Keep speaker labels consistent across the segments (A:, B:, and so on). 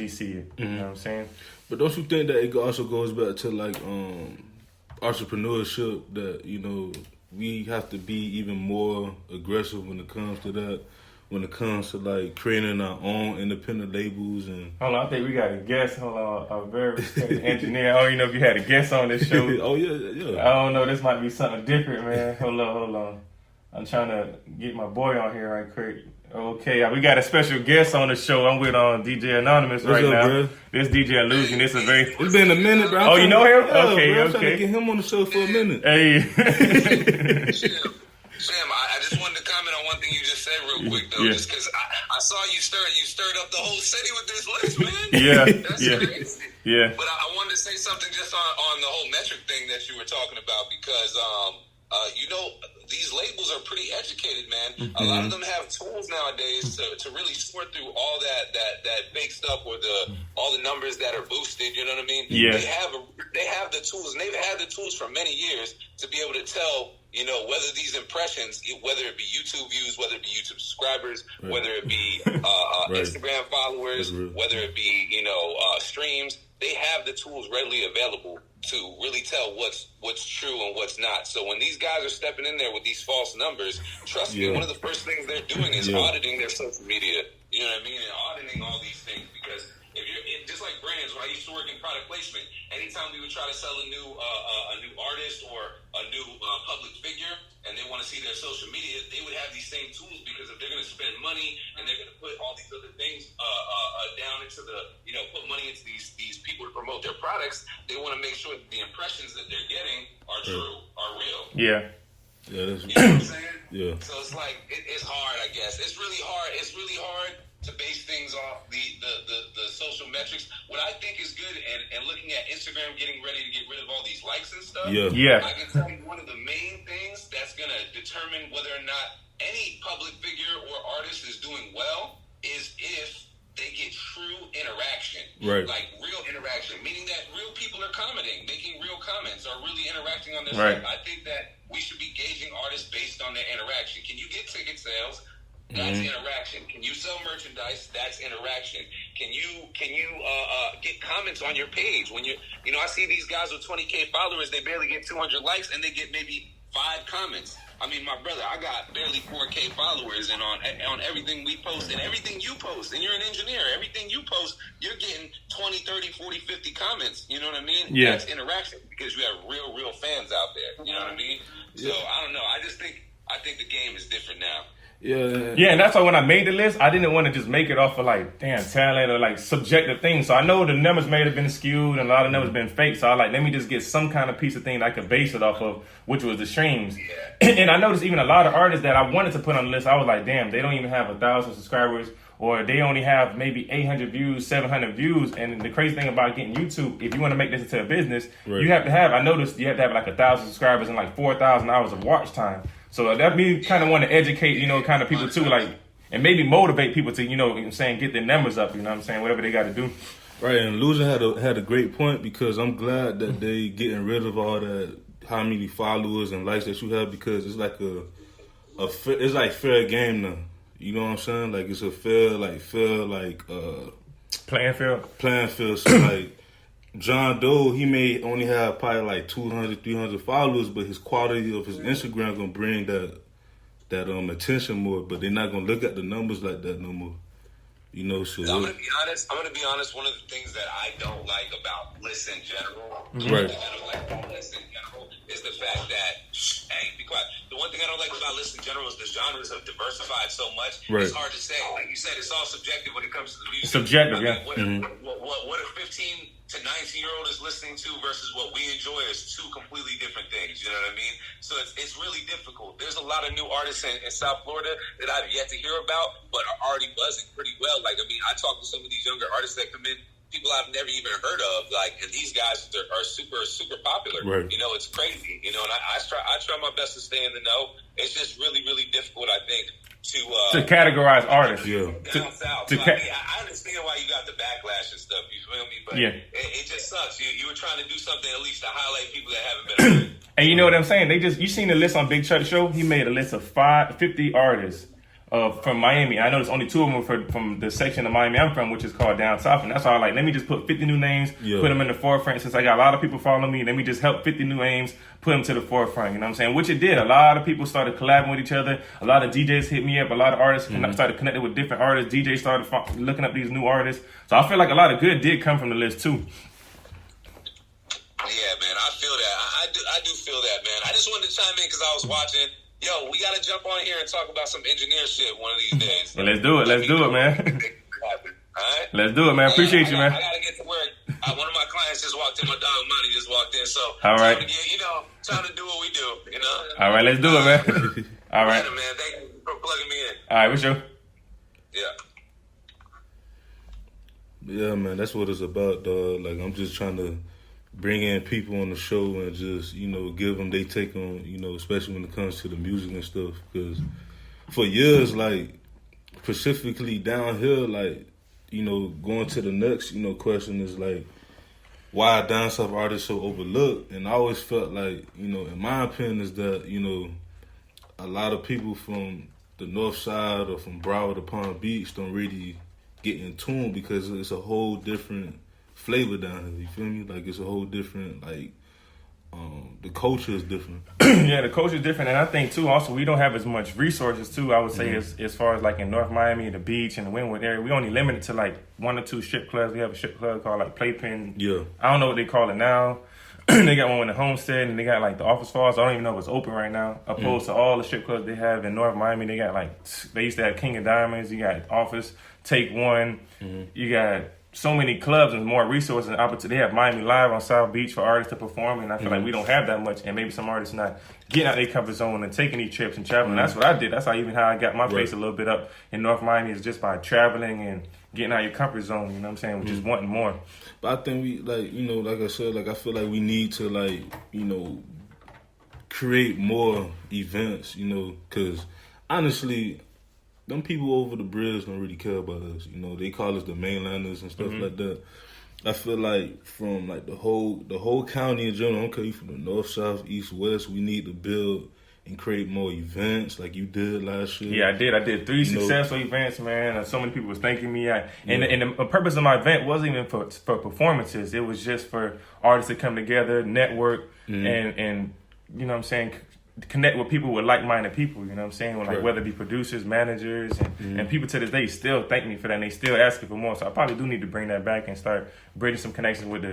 A: eventually see it. You know what I'm saying?
B: But don't you think that it also goes back to like entrepreneurship, that, you know, we have to be even more aggressive when it comes to that, when it comes to like creating our own independent labels? And
A: hold on, I think we got a guest. Hold on, a very respected engineer. I don't even know if you had a guest on this show.
B: Oh yeah.
A: I don't know. This might be something different, man. Hold on. I'm trying to get my boy on here right quick. Okay, we got a special guest on the show. I'm with DJ Anonymous right now. Bro? This DJ Illusion. It's
B: been a minute, bro.
A: Oh, you know him?
B: Yeah,
A: okay,
B: bro, I'm trying to get him on the show for a minute.
A: Hey.
C: Sam, I just wanted to comment on one thing you just said real quick, though, just because I saw you stirred up the whole city with this list, man. That's crazy.
A: Yeah.
C: But I wanted to say something just on the whole metric thing that you were talking about, because you know, these labels are pretty educated, man. A lot of them have tools nowadays to really sort through all that fake stuff, or all the numbers that are boosted. You know what I mean?
A: Yeah.
C: They have the tools, and they've had the tools for many years to be able to tell, you know, whether these impressions, whether it be YouTube views, whether it be YouTube subscribers, whether it be Instagram followers, whether it be, you know, streams, they have the tools readily available to really tell what's true and what's not. So when these guys are stepping in there with these false numbers, trust me, one of the first things they're doing is auditing their social media. You know what I mean? And auditing all these things, because if you're just like brands, when I used to work in product placement, anytime we would try to sell a new artist or a new public figure, and they want to see their social media, they would have these same tools, because if they're going to spend money and they're going to put all these other things down into put money into these people to promote their products, they want to make sure that the impressions that they're getting are true, are real.
A: Yeah.
B: Yeah, that's,
C: you know what I'm saying?
B: Yeah.
C: So it's like it's hard, I guess. It's really hard to base things off the social metrics. What I think is good, and looking at Instagram getting ready to get rid of all these likes and stuff.
A: Yeah.
C: I can tell you one of the main things that's gonna determine whether or not any public figure or artist is doing well is if they get true interaction.
B: Right.
C: Like real interaction, meaning that real people are commenting, making real comments, are really interacting on their
A: right.
C: stuff. I think that we should be gauging artists based on their interaction. Can you get ticket sales? That's interaction. Can you sell merchandise? That's interaction. Can you get comments on your page? When I see these guys with 20K followers, they barely get 200 likes, and they get maybe 5 comments. I mean, my brother, I got barely 4K followers, and on everything we post and everything you post, and you're an engineer, everything you post, you're getting 20, 30, 40, 50 comments. You know what I mean?
A: Yeah.
C: That's interaction, because you have real fans out there. You know what I mean? So I don't know. I think the game is different now.
A: Yeah, and that's why when I made the list, I didn't want to just make it off of like talent or like subjective things. So I know the numbers may have been skewed and a lot of numbers been fake. So I let me just get some kind of piece of thing that I could base it off of, which was the streams. Yeah. And I noticed even a lot of artists that I wanted to put on the list, I was like, damn, they don't even have 1,000 subscribers, or they only have maybe 800 views, 700 views. And the crazy thing about getting YouTube, if you want to make this into a business, you have to have, I noticed you have to have like 1,000 subscribers and like 4,000 hours of watch time. So that me kind of want to educate, kind of people too, like, and maybe motivate people to, get their numbers up, whatever they got to do.
B: Right, and Loser had a great point, because I'm glad that they getting rid of all that, how many followers and likes that you have, because it's like it's like fair game now. You know what I'm saying? Like it's a fair
A: playing
B: field. So like John Doe, he may only have probably like 200, 300 followers, but his quality of his Instagram gonna bring that attention more. But they're not gonna look at the numbers like that no more. So
C: I'm gonna be honest. One of the things that I don't like about lists in general, is the fact that be quiet. The one thing I don't like about lists in general is the genres have diversified so much.
B: Right.
C: It's hard to say. Like you said, it's all subjective when it comes to the music.
A: Subjective, yeah.
C: What a 15 to 19-year-old is listening to versus what we enjoy is two completely different things. You know what I mean? So it's really difficult. There's a lot of new artists in South Florida that I've yet to hear about, but are already buzzing pretty well. Like, I mean, I talk to some of these younger artists that come in, people I've never even heard of, like, and these guys are super, super popular.
B: Right.
C: It's crazy. And I try my best to stay in the know. It's just really, really difficult, I think, to
A: categorize artists.
C: Yeah. Down south. I understand why you got the backlash and stuff. You feel me? But it just sucks. You were trying to do something at least to highlight people that haven't been heard.
A: And you know what I'm saying? You seen the list on Big Chuck Show? He made a list of 50 artists. from Miami. I know there's only 2 of them from the section of Miami I'm from, which is called Down South. And that's why I like, let me just put 50 new names, put them in the forefront. Since I got a lot of people following me, let me just help 50 new names, put them to the forefront. You know what I'm saying? Which it did. A lot of people started collabing with each other. A lot of DJs hit me up. A lot of artists started connecting with different artists. DJs started looking up these new artists. So I feel like a lot of good did come from the list too.
C: Yeah, man, I feel that. I do feel that, man. I just wanted to chime in because I was watching. Yo, we got to jump on here and talk about some engineer shit one of these days.
A: Yeah, let's do it. Let's do it, man.
C: All right?
A: Let's do it, man. Appreciate you, man.
C: I got to get to work. One of my clients just walked in. My dog Money just walked in. So,
A: all right.
C: Time to do what we do,
A: All right, let's do it, man. All right.
C: Later, man. Thank you for plugging me in.
A: All right, for sure.
C: Yeah.
B: Yeah, man, that's what it's about, dog. Like, I'm just trying to bring in people on the show and just, give them they take on, especially when it comes to the music and stuff. Because for years, like, specifically down here, like, going to the next, question is, like, why down south artists so overlooked? And I always felt like, in my opinion, is that, a lot of people from the north side or from Broward to Palm Beach don't really get in tune because it's a whole different flavor down here. You feel me? Like, it's a whole different, like, the culture is different.
A: Yeah, the culture is different, and I think too. Also, we don't have as much resources too. I would say as far as like in North Miami, the beach and the Wynwood area, we only limited to like 1 or 2 strip clubs. We have a strip club called like Playpen.
B: Yeah,
A: I don't know what they call it now. They got one in the Homestead, and they got like the Office Falls. I don't even know if it's open right now. Opposed to all the strip clubs they have in North Miami, they got like they used to have King of Diamonds. You got Office, Take One. You got so many clubs and more resources and opportunity. They have Miami Live on South Beach for artists to perform, and I feel like we don't have that much. And maybe some artists not getting out their comfort zone and taking these trips and traveling. That's what I did. That's how I got my face a little bit up in North Miami, is just by traveling and getting out of your comfort zone. You know what I'm saying? Which is wanting more.
B: But I think we like I said, like I feel like we need to like create more events. Because honestly, them people over the bridge don't really care about us. They call us the mainlanders and stuff like that. I feel like from like the whole county in general, I don't care you from the north, south, east, west, we need to build and create more events like you did last year.
A: Yeah, I did 3 successful events, man. And so many people was thanking me. And the purpose of my event wasn't even for performances. It was just for artists to come together, network, and you know what I'm saying, connect with people with like-minded people, you know what I'm saying? Like whether it be producers, managers, and people to this day still thank me for that, and they still asking for more. So I probably do need to bring that back and start bridging some connections with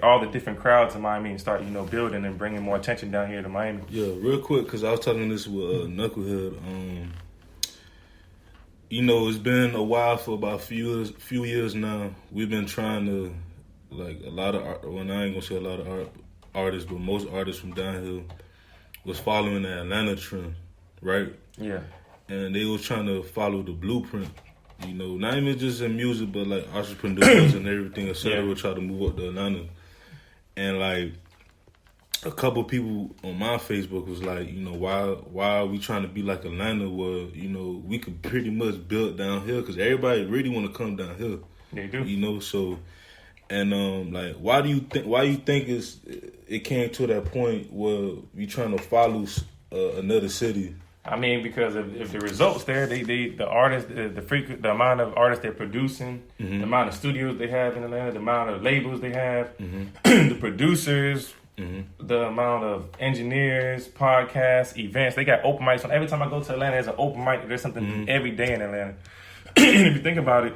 A: all the different crowds in Miami and start, building and bringing more attention down here to Miami.
B: Yeah, real quick, because I was talking this with Knucklehead. It's been a while, for about a few years now. We've been trying to, like, a lot of I ain't gonna say a lot of artists, but most artists from down here was following the Atlanta trend, right?
A: Yeah.
B: And they was trying to follow the blueprint, not even just in music, but like entrepreneurs and everything, etc. Would try to move up to Atlanta. And like a couple people on my Facebook was like, why are we trying to be like Atlanta where, we could pretty much build down here, because everybody really want to come down here.
A: They do.
B: So, and like, why do you think it came to that point where you trying to follow another city?
A: I mean, because if the results there, the artists, the amount of artists they're producing, the amount of studios they have in Atlanta, the amount of labels they have, the producers, the amount of engineers, podcasts, events. They got open mics. Every time I go to Atlanta, there's an open mic. There's something every day in Atlanta. And if you think about it,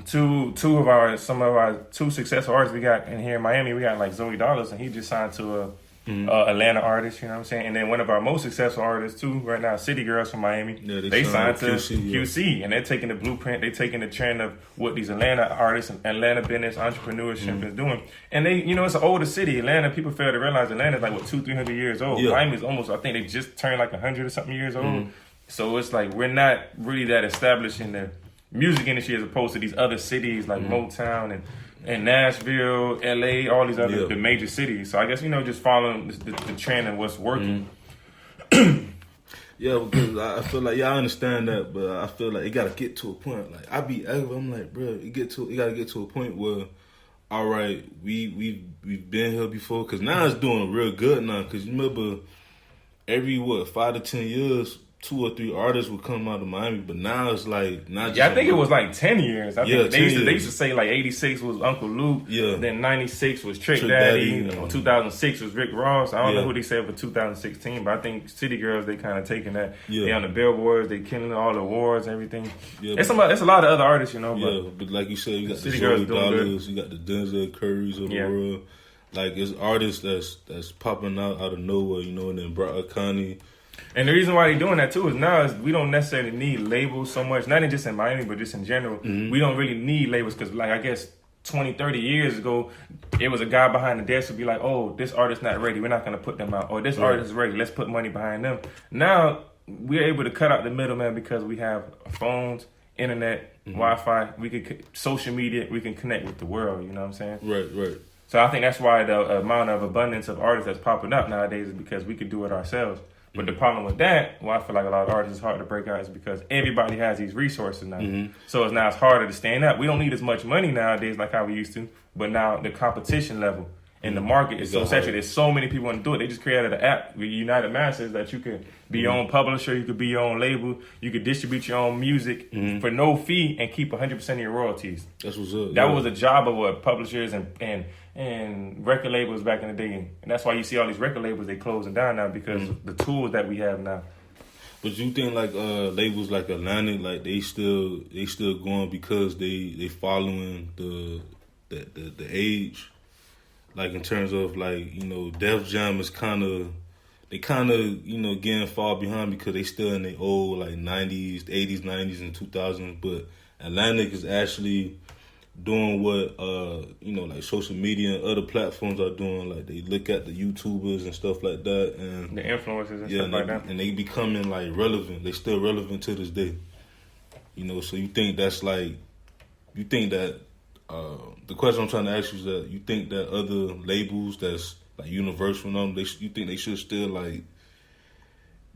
A: some of our 2 successful artists we got in here in Miami, we got like Zoe Dollars, and he just signed to a Atlanta artist, you know what I'm saying? And then one of our most successful artists too right now, City Girls from Miami, they signed to QC, and they're taking the blueprint, they're taking the trend of what these Atlanta artists and Atlanta business entrepreneurship is doing. And they, it's an older city. Atlanta, people fail to realize Atlanta's like 200-300 years old. Miami's almost, I think they just turned like 100 or something years old. So it's like we're not really that established in the music industry as opposed to these other cities like Motown and Nashville, LA, all these other the major cities. So I guess, just following the trend and what's working.
B: Yeah, because I feel like, I understand that, but I feel like it got to get to a point. Like, I'm like, bro, it got to get to a point where, all right, we've been here before, because now it's doing real good now, because you remember every, 5 to 10 years, 2 or 3 artists would come out of Miami, but now it's like not just
A: I think it was like 10 years. I think they used to say like 86 was Uncle Luke, then 96 was Trick Daddy, 2006 was Rick Ross. I don't know who they said for 2016, but I think City Girls, they kind of taking that. They on the billboards, they killing all the awards and everything. It's a lot of other artists, you know.
B: But like you said, you got the Zoe Dollars, you got the Denzel Currys of the world. Like it's artists that's popping out of nowhere, you know, and then Brock Connie.
A: And the reason why they're doing that too is we don't necessarily need labels so much, not just in Miami, but just in general. We don't really need labels because, like, I guess 20, 30 years ago, it was a guy behind the desk would be like, oh, this artist's not ready, we're not going to put them out. Or this artist is ready, let's put money behind them. Now, we're able to cut out the middleman because we have phones, internet, Wi-Fi, social media, we can connect with the world, you know what I'm saying?
B: Right.
A: So I think that's why the amount of abundance of artists that's popping up nowadays is because we could do it ourselves. But the problem with that, I feel like a lot of artists is hard to break out, is because everybody has these resources now. So it's harder to stand up. We don't need as much money nowadays like how we used to, but now the competition level and the market is so saturated. There's so many people want to do it. They just created an app with United Masters that you could be your own publisher, you could be your own label, you could distribute your own music for no fee and keep 100% of your royalties.
B: That's what's up.
A: That was a job of what publishers and record labels back in the day. And that's why you see all these record labels, they closing down now because of the tools that we have now.
B: But you think like labels like Atlantic, like they still going because they following the age, like in terms of like, you know, Def Jam is kind of you know getting far behind because they still in the old like 90s, 80s, 90s, and 2000s. But Atlantic is actually doing what you know, like social media and other platforms are doing. Like they look at the YouTubers and stuff like that, and
A: the influencers and stuff like that,
B: and they becoming like relevant. They still relevant to this day, you know. So you think that's like, you think that the question I'm trying to ask you is that you think that other labels that's like Universal and them, you think they should still like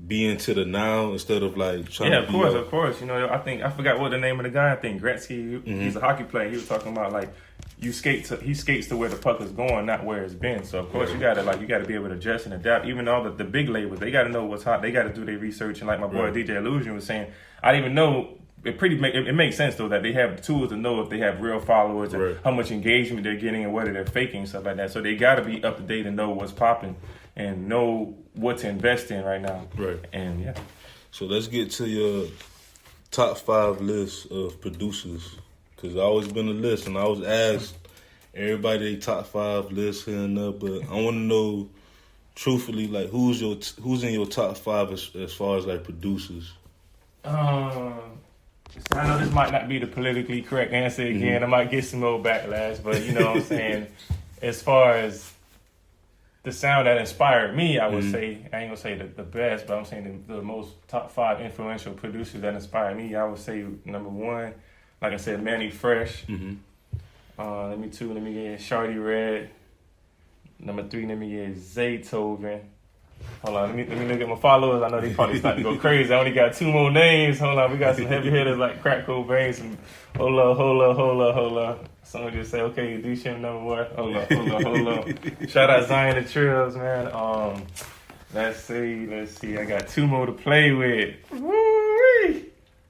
B: be into the now instead of like trying to be
A: of course. You know, I forgot what the name of the guy. I think Gretzky. He's a hockey player. He was talking about like he skates to where the puck is going, not where it's been. So of course you gotta be able to adjust and adapt. Even all the big labels, they gotta know what's hot. They gotta do their research. And like my boy DJ Illusion was saying, I didn't even know. It makes sense though that they have the tools to know if they have real followers and how much engagement they're getting and whether they're faking and stuff like that. So they gotta be up to date and know what's popping and know what to invest in right now.
B: Right.
A: And
B: so let's get to your top 5 list of producers, because I always been a list and I was asked everybody their top 5 list here and there, but I want to know truthfully, like who's in your top 5 as far as like producers.
A: I know this might not be the politically correct answer again. I might get some more backlash, but you know what I'm saying? As far as the sound that inspired me, I would say, I ain't gonna say the best, but I'm saying the most top 5 influential producers that inspired me, I would say number 1, like I said, Manny Fresh. Let me get Shardy Red. Number 3, let me get Zaytoven. Hold on, let me look at my followers. I know they probably starting to go crazy. I only got 2 more names. Hold on, we got some heavy hitters like Crack Cobain. Some hold up. Someone just say, okay, D.Shim number 1. Hold up. Shout out Zion the Trills, man. Let's see. I got 2 more to play with. Woo-wee.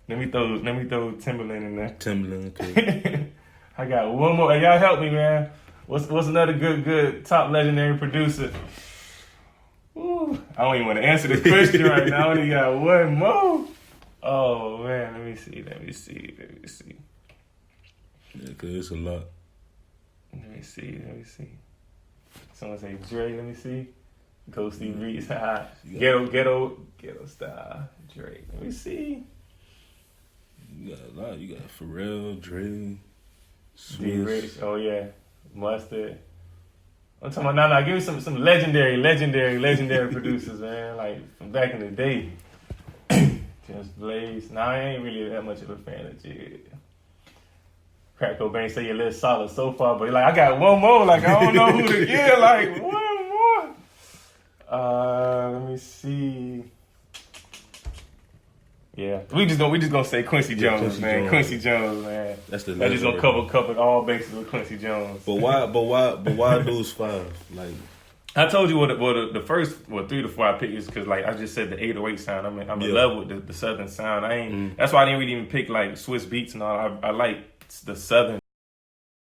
A: Let me throw Timberland in there.
B: Timberland, okay.
A: I got 1 more. Hey, y'all help me, man. What's another good top legendary producer? Ooh, I don't even want to answer the question right now. I only got 1 more. Oh man, let me see.
B: Yeah, cause it's a lot.
A: Let me see. Someone say Dre. Let me see. Ghosty Reeds. Ghetto style. Dre. Let me see.
B: You got a lot. You got Pharrell, Dre,
A: Swift. Oh yeah, Mustard. I'm talking about now. Give me some legendary producers, man. Like from back in the day. Just Blaze. Nah, I ain't really that much of a fan of Jid. Crack Cobain say your list solid so far, but like I got 1 more. Like I don't know who to get. Like 1 more. Let me see. Yeah, we just gonna say Quincy Jones, man. Quincy Jones, man.
B: That's the.
A: I just gonna cover all bases with Quincy Jones.
B: But why those 5? Like,
A: I told you what the first 3 to 4 I picked is because like I just said the 808 sound. I'm in love with the southern sound. That's why I didn't really even pick like Swiss beats and all. I like the southern